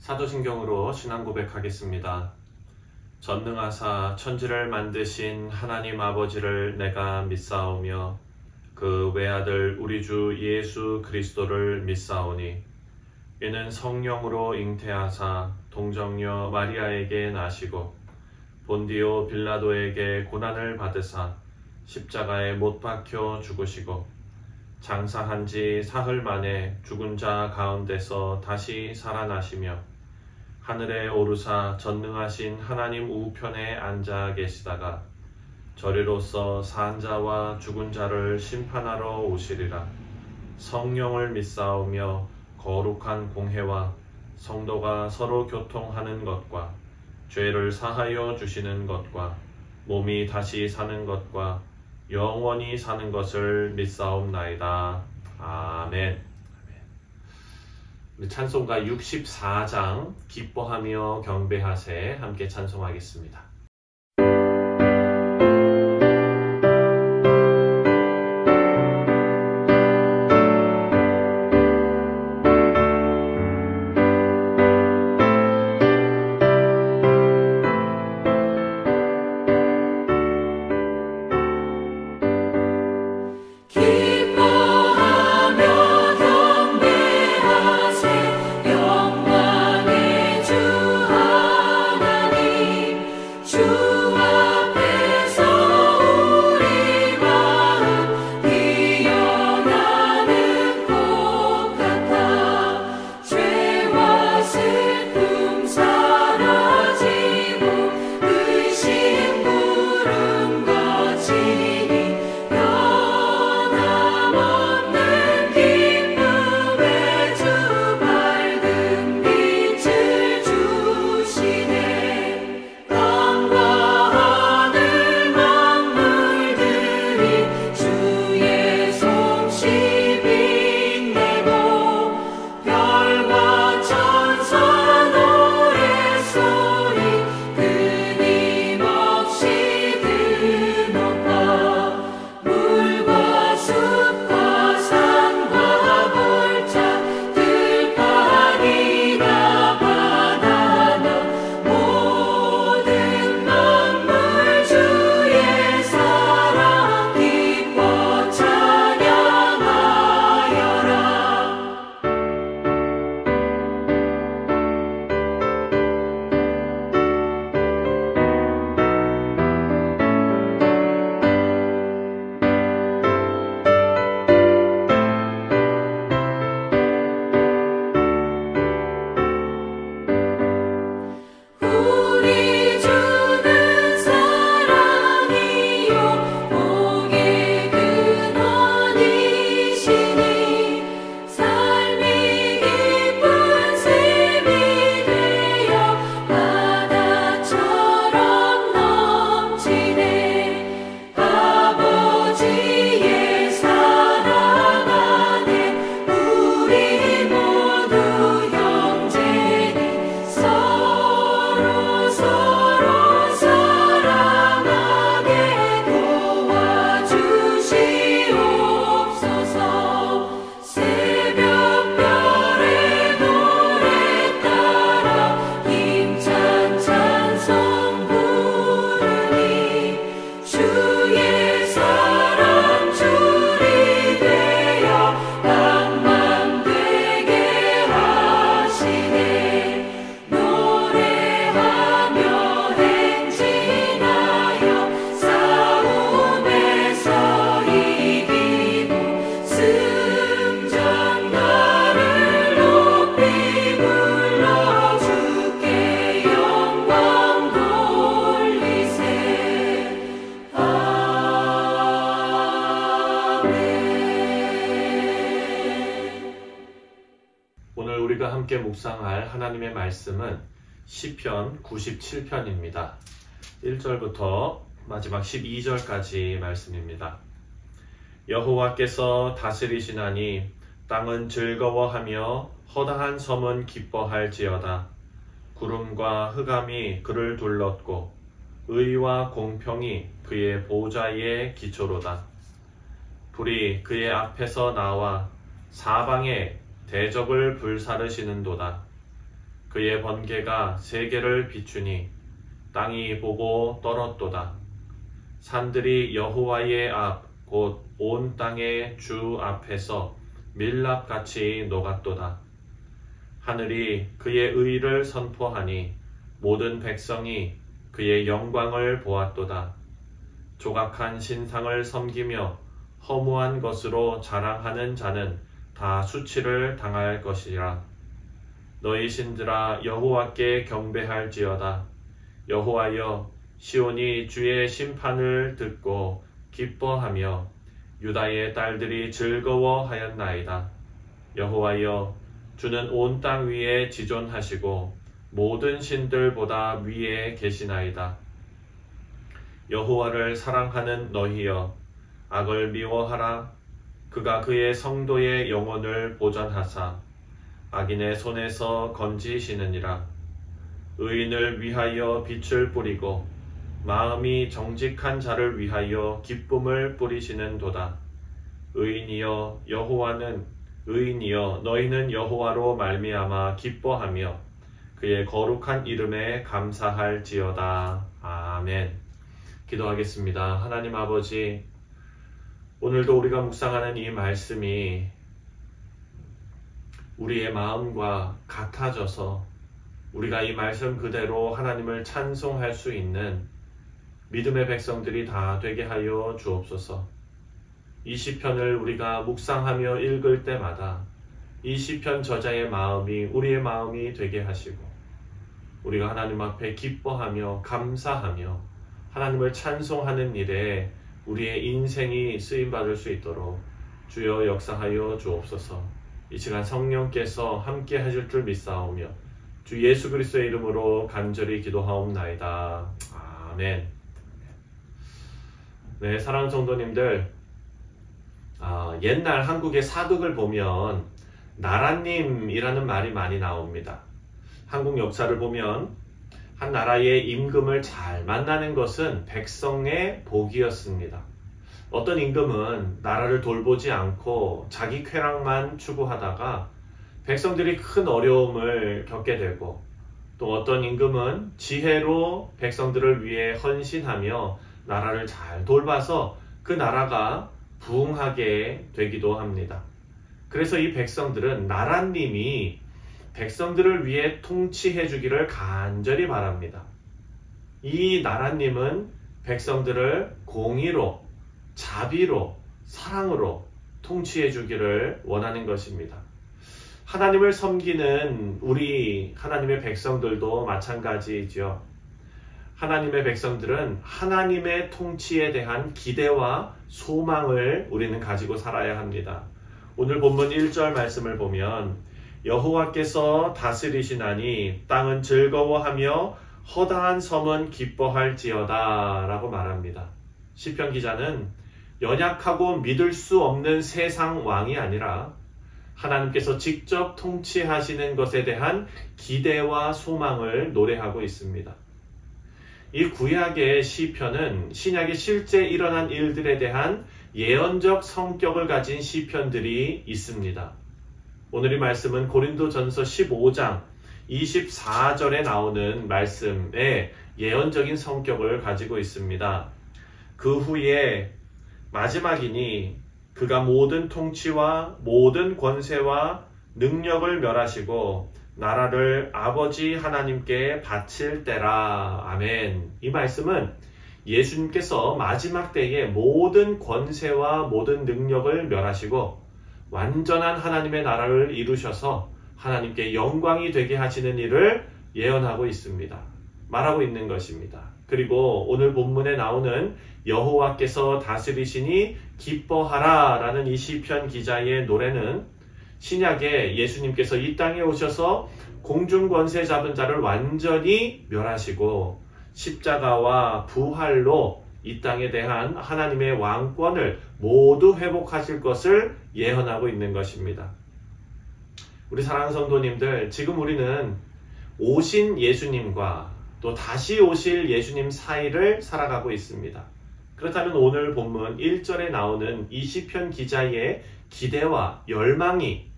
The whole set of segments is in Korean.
사도신경으로 신앙 고백하겠습니다. 전능하사 천지를 만드신 하나님 아버지를 내가 믿사오며 그 외아들 우리 주 예수 그리스도를 믿사오니 이는 성령으로 잉태하사 동정녀 마리아에게 나시고 본디오 빌라도에게 고난을 받으사 십자가에 못 박혀 죽으시고 장사한 지 사흘 만에 죽은 자 가운데서 다시 살아나시며 하늘에 오르사 전능하신 하나님 우편에 앉아 계시다가 저리로서 산 자와 죽은 자를 심판하러 오시리라. 성령을 믿사오며 거룩한 공회와 성도가 서로 교통하는 것과 죄를 사하여 주시는 것과 몸이 다시 사는 것과 영원히 사는 것을 믿사옵나이다. 아멘. 찬송가 64장 기뻐하며 경배하세 함께 찬송하겠습니다. 우리가 함께 묵상할 하나님의 말씀은 시편 97편입니다. 1절부터 마지막 12절까지 말씀입니다. 여호와께서 다스리시나니 땅은 즐거워하며 허다한 섬은 기뻐할지어다. 구름과 흑암이 그를 둘렀고 의와 공평이 그의 보좌의 기초로다. 불이 그의 앞에서 나와 사방에 대적을 불사르시는도다. 그의 번개가 세계를 비추니 땅이 보고 떨었도다. 산들이 여호와의 앞 곧 온 땅의 주 앞에서 밀랍같이 녹았도다. 하늘이 그의 의를 선포하니 모든 백성이 그의 영광을 보았도다. 조각한 신상을 섬기며 허무한 것으로 자랑하는 자는 다 수치를 당할 것이라. 너희 신들아 여호와께 경배할지어다. 여호와여, 시온이 주의 심판을 듣고 기뻐하며 유다의 딸들이 즐거워하였나이다. 여호와여, 주는 온 땅 위에 지존하시고 모든 신들보다 위에 계시나이다. 여호와를 사랑하는 너희여, 악을 미워하라. 그가 그의 성도의 영혼을 보전하사 악인의 손에서 건지시느니라. 의인을 위하여 빛을 뿌리고 마음이 정직한 자를 위하여 기쁨을 뿌리시는도다. 의인이여 너희는 여호와로 말미암아 기뻐하며 그의 거룩한 이름에 감사할지어다. 아멘. 기도하겠습니다. 하나님 아버지, 오늘도 우리가 묵상하는 이 말씀이 우리의 마음과 같아져서 우리가 이 말씀 그대로 하나님을 찬송할 수 있는 믿음의 백성들이 다 되게 하여 주옵소서. 이 시편을 우리가 묵상하며 읽을 때마다 이 시편 저자의 마음이 우리의 마음이 되게 하시고 우리가 하나님 앞에 기뻐하며 감사하며 하나님을 찬송하는 일에 우리의 인생이 쓰임받을 수 있도록 주여 역사하여 주옵소서. 이 시간 성령께서 함께 하실 줄 믿사오며 주 예수 그리스도의 이름으로 간절히 기도하옵나이다. 아멘. 네, 사랑하는 성도님들, 옛날 한국의 사극을 보면 나라님이라는 말이 많이 나옵니다. 한국 역사를 보면 한 나라의 임금을 잘 만나는 것은 백성의 복이었습니다. 어떤 임금은 나라를 돌보지 않고 자기 쾌락만 추구하다가 백성들이 큰 어려움을 겪게 되고, 또 어떤 임금은 지혜로 백성들을 위해 헌신하며 나라를 잘 돌봐서 그 나라가 부흥하게 되기도 합니다. 그래서 이 백성들은 나라님이 백성들을 위해 통치해 주기를 간절히 바랍니다. 이 나라님은 백성들을 공의로, 자비로, 사랑으로 통치해 주기를 원하는 것입니다. 하나님을 섬기는 우리 하나님의 백성들도 마찬가지이죠. 하나님의 백성들은 하나님의 통치에 대한 기대와 소망을 우리는 가지고 살아야 합니다. 오늘 본문 1절 말씀을 보면 여호와께서 다스리시나니 땅은 즐거워하며 허다한 섬은 기뻐할지어다 라고 말합니다. 시편 기자는 연약하고 믿을 수 없는 세상 왕이 아니라 하나님께서 직접 통치하시는 것에 대한 기대와 소망을 노래하고 있습니다. 이 구약의 시편은 신약에 실제 일어난 일들에 대한 예언적 성격을 가진 시편들이 있습니다. 오늘 이 말씀은 고린도전서 15장 24절에 나오는 말씀의 예언적인 성격을 가지고 있습니다. 그 후에 마지막이니 그가 모든 통치와 모든 권세와 능력을 멸하시고 나라를 아버지 하나님께 바칠 때라. 아멘. 이 말씀은 예수님께서 마지막 때에 모든 권세와 모든 능력을 멸하시고 완전한 하나님의 나라를 이루셔서 하나님께 영광이 되게 하시는 일을 예언하고 있습니다. 말하고 있는 것입니다. 그리고 오늘 본문에 나오는 여호와께서 다스리시니 기뻐하라 라는 이 시편 기자의 노래는 신약에 예수님께서 이 땅에 오셔서 공중권세 잡은 자를 완전히 멸하시고 십자가와 부활로 이 땅에 대한 하나님의 왕권을 모두 회복하실 것을 예언하고 있는 것입니다. 우리 사랑하는 성도님들, 지금 우리는 오신 예수님과 또 다시 오실 예수님 사이를 살아가고 있습니다. 그렇다면 오늘 본문 1절에 나오는 이 시편 기자의 기대와 열망이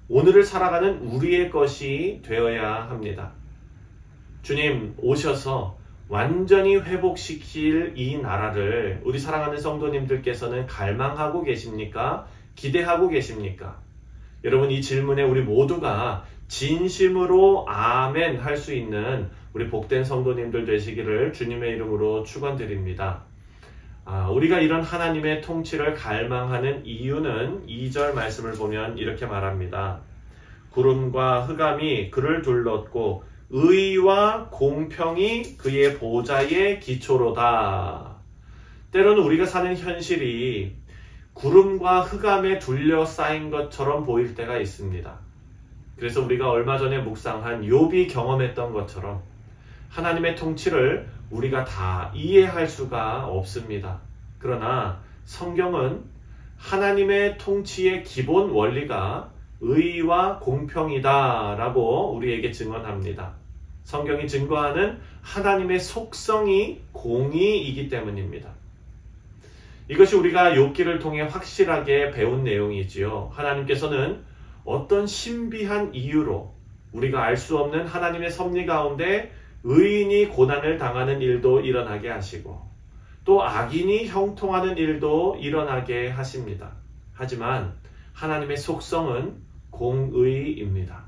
오늘을 살아가는 우리의 것이 되어야 합니다. 주님 오셔서 완전히 회복시킬 이 나라를 우리 사랑하는 성도님들께서는 갈망하고 계십니까? 기대하고 계십니까? 여러분, 이 질문에 우리 모두가 진심으로 아멘 할 수 있는 우리 복된 성도님들 되시기를 주님의 이름으로 축원드립니다. 우리가 이런 하나님의 통치를 갈망하는 이유는 2절 말씀을 보면 이렇게 말합니다. 구름과 흑암이 그를 둘렀고 의와 공평이 그의 보좌의 기초로다. 때로는 우리가 사는 현실이 구름과 흑암에 둘러싸인 것처럼 보일 때가 있습니다. 그래서 우리가 얼마 전에 묵상한 욥이 경험했던 것처럼 하나님의 통치를 우리가 다 이해할 수가 없습니다. 그러나 성경은 하나님의 통치의 기본 원리가 의와 공평이다 라고 우리에게 증언합니다. 성경이 증거하는 하나님의 속성이 공의이기 때문입니다. 이것이 우리가 욥기를 통해 확실하게 배운 내용이지요. 하나님께서는 어떤 신비한 이유로 우리가 알 수 없는 하나님의 섭리 가운데 의인이 고난을 당하는 일도 일어나게 하시고 또 악인이 형통하는 일도 일어나게 하십니다. 하지만 하나님의 속성은 공의입니다.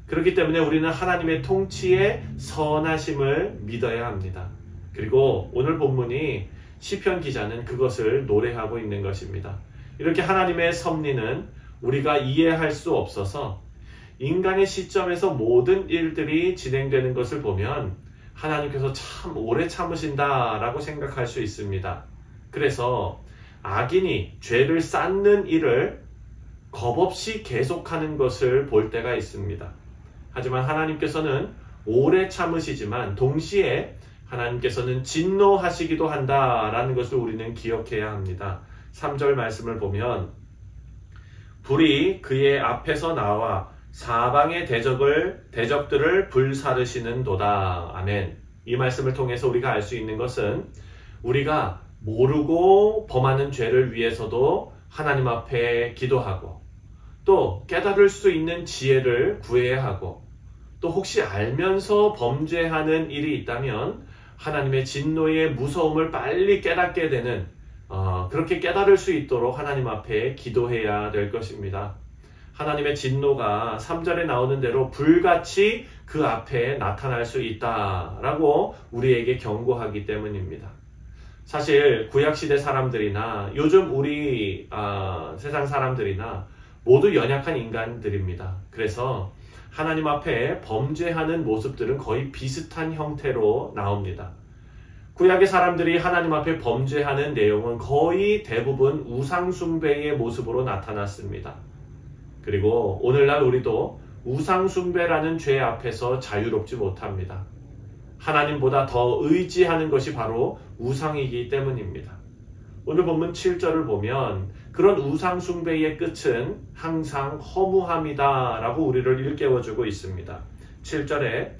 그렇기 때문에 우리는 하나님의 통치의 선하심을 믿어야 합니다. 그리고 오늘 본문이 시편 기자는 그것을 노래하고 있는 것입니다. 이렇게 하나님의 섭리는 우리가 이해할 수 없어서 인간의 시점에서 모든 일들이 진행되는 것을 보면 하나님께서 참 오래 참으신다라고 생각할 수 있습니다. 그래서 악인이 죄를 쌓는 일을 겁없이 계속하는 것을 볼 때가 있습니다. 하지만 하나님께서는 오래 참으시지만 동시에 하나님께서는 진노하시기도 한다라는 것을 우리는 기억해야 합니다. 3절 말씀을 보면 불이 그의 앞에서 나와 사방의 대적들을 불사르시는도다. 아멘. 이 말씀을 통해서 우리가 알 수 있는 것은 우리가 모르고 범하는 죄를 위해서도 하나님 앞에 기도하고 또 깨달을 수 있는 지혜를 구해야 하고 또 혹시 알면서 범죄하는 일이 있다면 하나님의 진노의 무서움을 빨리 깨닫게 되는 그렇게 깨달을 수 있도록 하나님 앞에 기도해야 될 것입니다. 하나님의 진노가 3절에 나오는 대로 불같이 그 앞에 나타날 수 있다라고 우리에게 경고하기 때문입니다. 사실 구약시대 사람들이나 요즘 우리 세상 사람들이나 모두 연약한 인간들입니다. 그래서 하나님 앞에 범죄하는 모습들은 거의 비슷한 형태로 나옵니다. 구약의 사람들이 하나님 앞에 범죄하는 내용은 거의 대부분 우상숭배의 모습으로 나타났습니다. 그리고 오늘날 우리도 우상숭배라는 죄 앞에서 자유롭지 못합니다. 하나님보다 더 의지하는 것이 바로 우상이기 때문입니다. 오늘 본문 7절을 보면 그런 우상숭배의 끝은 항상 허무함이다 라고 우리를 일깨워주고 있습니다. 7절에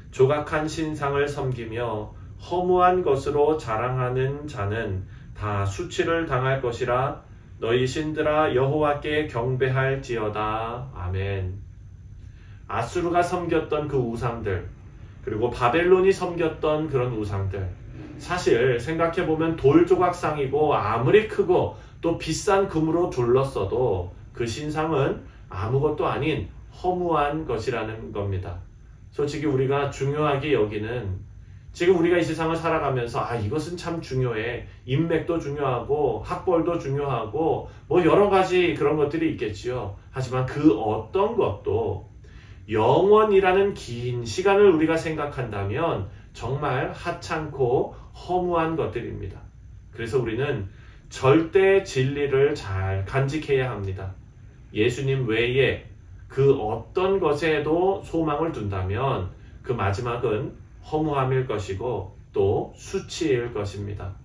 조각한 신상을 섬기며 허무한 것으로 자랑하는 자는 다 수치를 당할 것이라. 너희 신들아 여호와께 경배할지어다. 아멘. 아수르가 섬겼던 그 우상들, 그리고 바벨론이 섬겼던 그런 우상들, 사실 생각해보면 돌조각상이고 아무리 크고 또 비싼 금으로 둘렀어도 그 신상은 아무것도 아닌 허무한 것이라는 겁니다. 솔직히 우리가 중요하게 여기는, 지금 우리가 이 세상을 살아가면서 이것은 참 중요해, 인맥도 중요하고 학벌도 중요하고 뭐 여러 가지 그런 것들이 있겠지요. 하지만 그 어떤 것도 영원이라는 긴 시간을 우리가 생각한다면 정말 하찮고 허무한 것들입니다. 그래서 우리는 절대 진리를 잘 간직해야 합니다. 예수님 외에 그 어떤 것에도 소망을 둔다면 그 마지막은 허무함일 것이고 또 수치일 것입니다.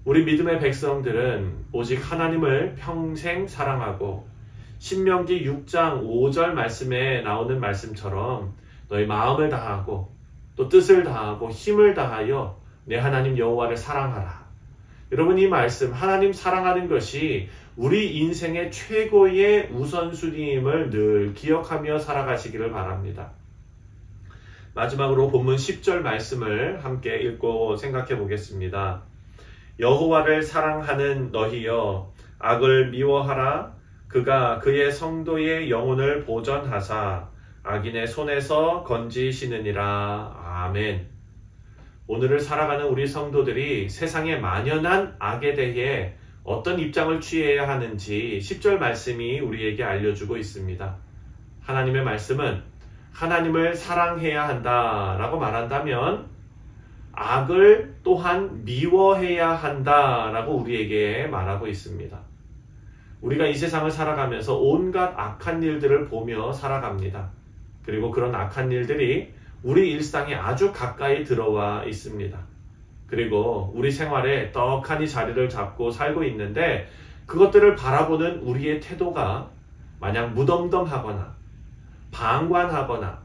우리 믿음의 백성들은 오직 하나님을 평생 사랑하고 신명기 6장 5절 말씀에 나오는 말씀처럼 너희 마음을 다하고 또 뜻을 다하고 힘을 다하여 내 하나님 여호와를 사랑하라. 여러분, 이 말씀, 하나님 사랑하는 것이 우리 인생의 최고의 우선순위임을 늘 기억하며 살아가시기를 바랍니다. 마지막으로 본문 10절 말씀을 함께 읽고 생각해 보겠습니다. 여호와를 사랑하는 너희여 악을 미워하라. 그가 그의 성도의 영혼을 보전하사 악인의 손에서 건지시느니라. 아멘. 오늘을 살아가는 우리 성도들이 세상의 만연한 악에 대해 어떤 입장을 취해야 하는지 10절 말씀이 우리에게 알려주고 있습니다. 하나님의 말씀은 하나님을 사랑해야 한다라고 말한다면 악을 또한 미워해야 한다라고 우리에게 말하고 있습니다. 우리가 이 세상을 살아가면서 온갖 악한 일들을 보며 살아갑니다. 그리고 그런 악한 일들이 우리 일상에 아주 가까이 들어와 있습니다. 그리고 우리 생활에 떡하니 자리를 잡고 살고 있는데 그것들을 바라보는 우리의 태도가 마냥 무덤덤하거나 방관하거나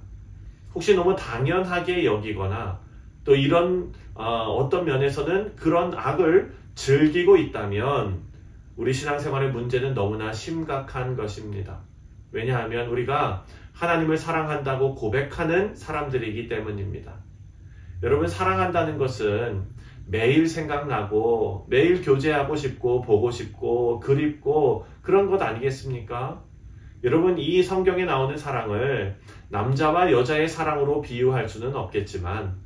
혹시 너무 당연하게 여기거나 또 이런 어떤 면에서는 그런 악을 즐기고 있다면 우리 신앙생활의 문제는 너무나 심각한 것입니다. 왜냐하면 우리가 하나님을 사랑한다고 고백하는 사람들이기 때문입니다. 여러분, 사랑한다는 것은 매일 생각나고 매일 교제하고 싶고 보고 싶고 그립고 그런 것 아니겠습니까? 여러분, 이 성경에 나오는 사랑을 남자와 여자의 사랑으로 비유할 수는 없겠지만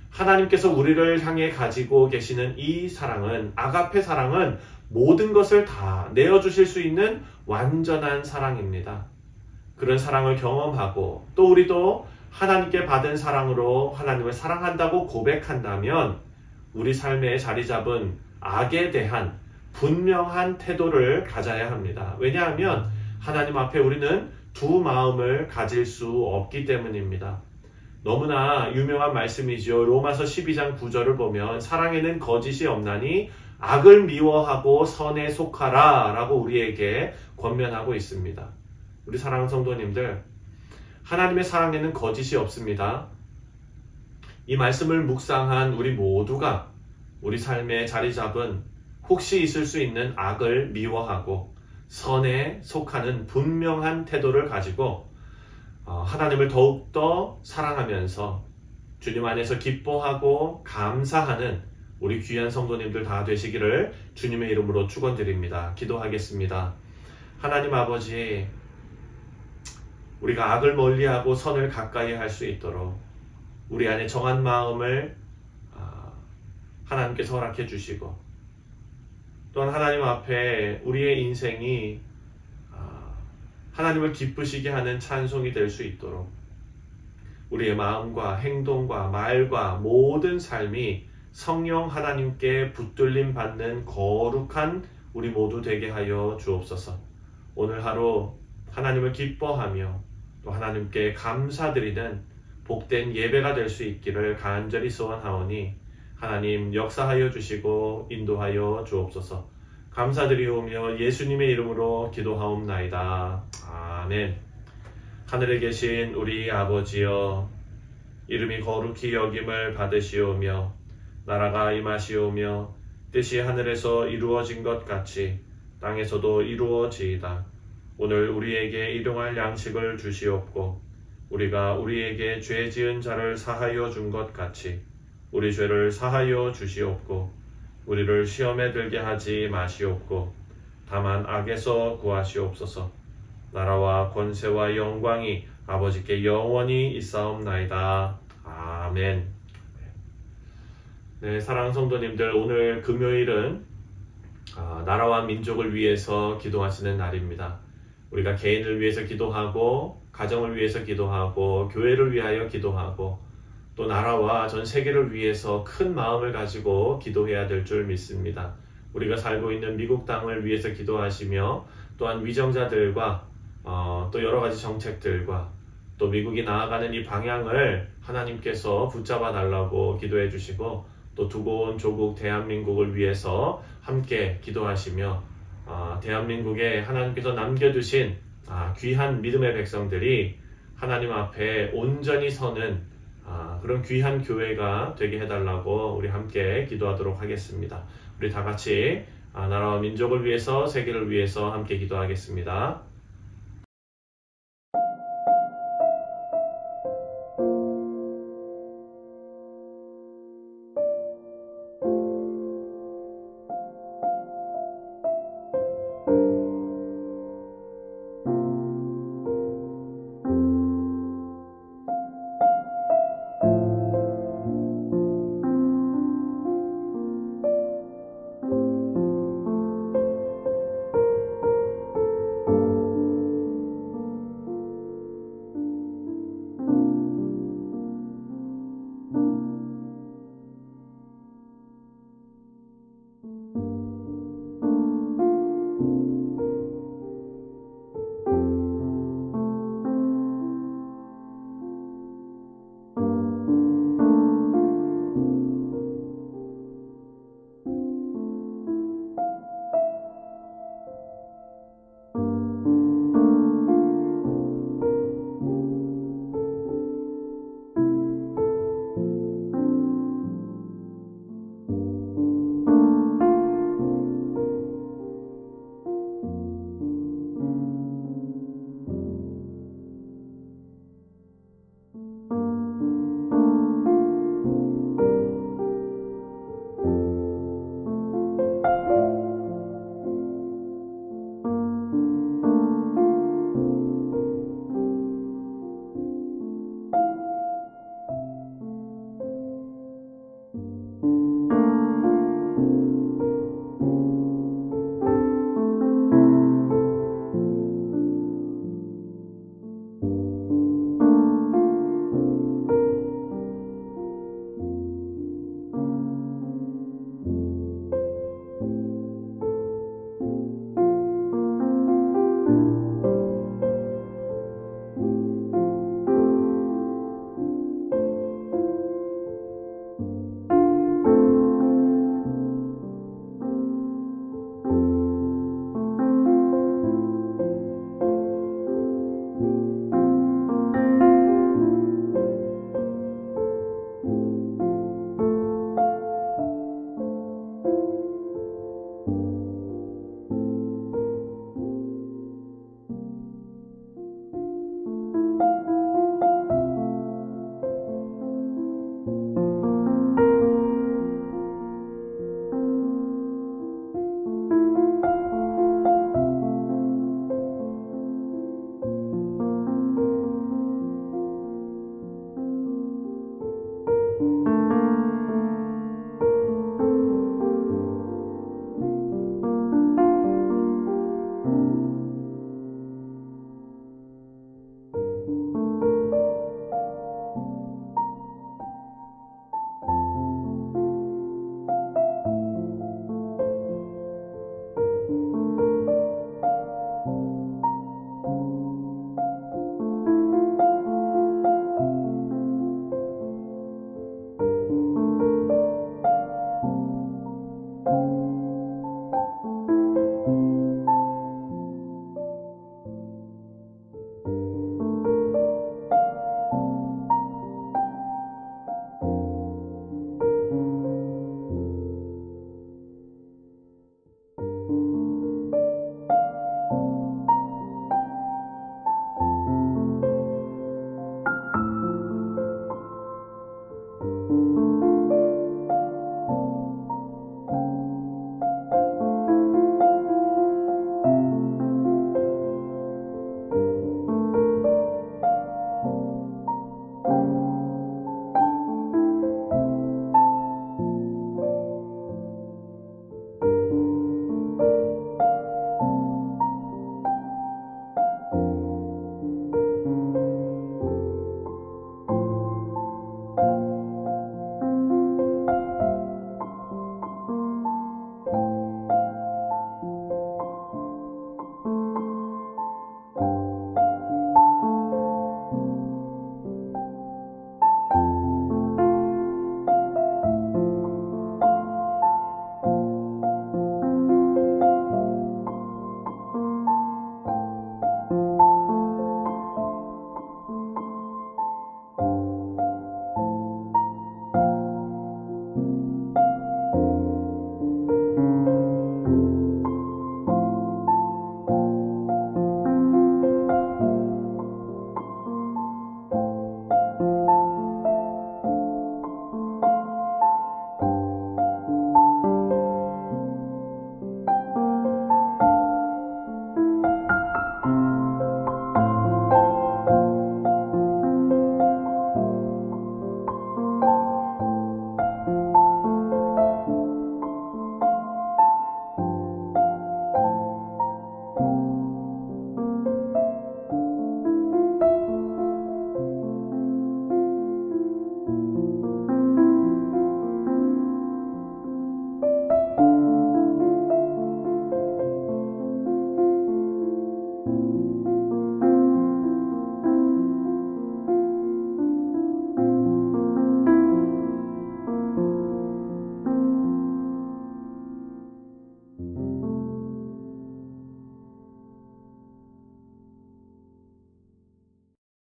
하나님께서 우리를 향해 가지고 계시는 이 사랑은, 아가페 사랑은 모든 것을 다 내어주실 수 있는 완전한 사랑입니다. 그런 사랑을 경험하고 또 우리도 하나님께 받은 사랑으로 하나님을 사랑한다고 고백한다면 우리 삶에 자리 잡은 악에 대한 분명한 태도를 가져야 합니다. 왜냐하면 하나님 앞에 우리는 두 마음을 가질 수 없기 때문입니다. 너무나 유명한 말씀이지요. 로마서 12장 9절을 보면 사랑에는 거짓이 없나니 악을 미워하고 선에 속하라 라고 우리에게 권면하고 있습니다. 우리 사랑하는 성도님들, 하나님의 사랑에는 거짓이 없습니다. 이 말씀을 묵상한 우리 모두가 우리 삶에 자리 잡은 혹시 있을 수 있는 악을 미워하고 선에 속하는 분명한 태도를 가지고 하나님을 더욱더 사랑하면서 주님 안에서 기뻐하고 감사하는 우리 귀한 성도님들 다 되시기를 주님의 이름으로 축원드립니다. 기도하겠습니다. 하나님 아버지, 우리가 악을 멀리하고 선을 가까이 할 수 있도록 우리 안에 정한 마음을 하나님께서 허락해 주시고 또한 하나님 앞에 우리의 인생이 하나님을 기쁘시게 하는 찬송이 될 수 있도록 우리의 마음과 행동과 말과 모든 삶이 성령 하나님께 붙들림 받는 거룩한 우리 모두 되게 하여 주옵소서. 오늘 하루 하나님을 기뻐하며 또 하나님께 감사드리는 복된 예배가 될 수 있기를 간절히 소원하오니 하나님 역사하여 주시고 인도하여 주옵소서. 감사드리오며 예수님의 이름으로 기도하옵나이다. 아멘. 하늘에 계신 우리 아버지여, 이름이 거룩히 여김을 받으시오며 나라가 임하시오며 뜻이 하늘에서 이루어진 것 같이 땅에서도 이루어지이다. 오늘 우리에게 일용할 양식을 주시옵고 우리가 우리에게 죄 지은 자를 사하여 준 것 같이 우리 죄를 사하여 주시옵고 우리를 시험에 들게 하지 마시옵고 다만 악에서 구하시옵소서. 나라와 권세와 영광이 아버지께 영원히 있사옵나이다. 아멘. 네, 사랑하는 성도님들, 오늘 금요일은 나라와 민족을 위해서 기도하시는 날입니다. 우리가 개인을 위해서 기도하고 가정을 위해서 기도하고 교회를 위하여 기도하고 또 나라와 전 세계를 위해서 큰 마음을 가지고 기도해야 될 줄 믿습니다. 우리가 살고 있는 미국 땅을 위해서 기도하시며 또한 위정자들과 또 여러 가지 정책들과 또 미국이 나아가는 이 방향을 하나님께서 붙잡아 달라고 기도해 주시고 또 두고 온 조국 대한민국을 위해서 함께 기도하시며 대한민국에 하나님께서 남겨두신 귀한 믿음의 백성들이 하나님 앞에 온전히 서는 그런 귀한 교회가 되게 해달라고 우리 함께 기도하도록 하겠습니다. 우리 다 같이 나라와 민족을 위해서, 세계를 위해서 함께 기도하겠습니다.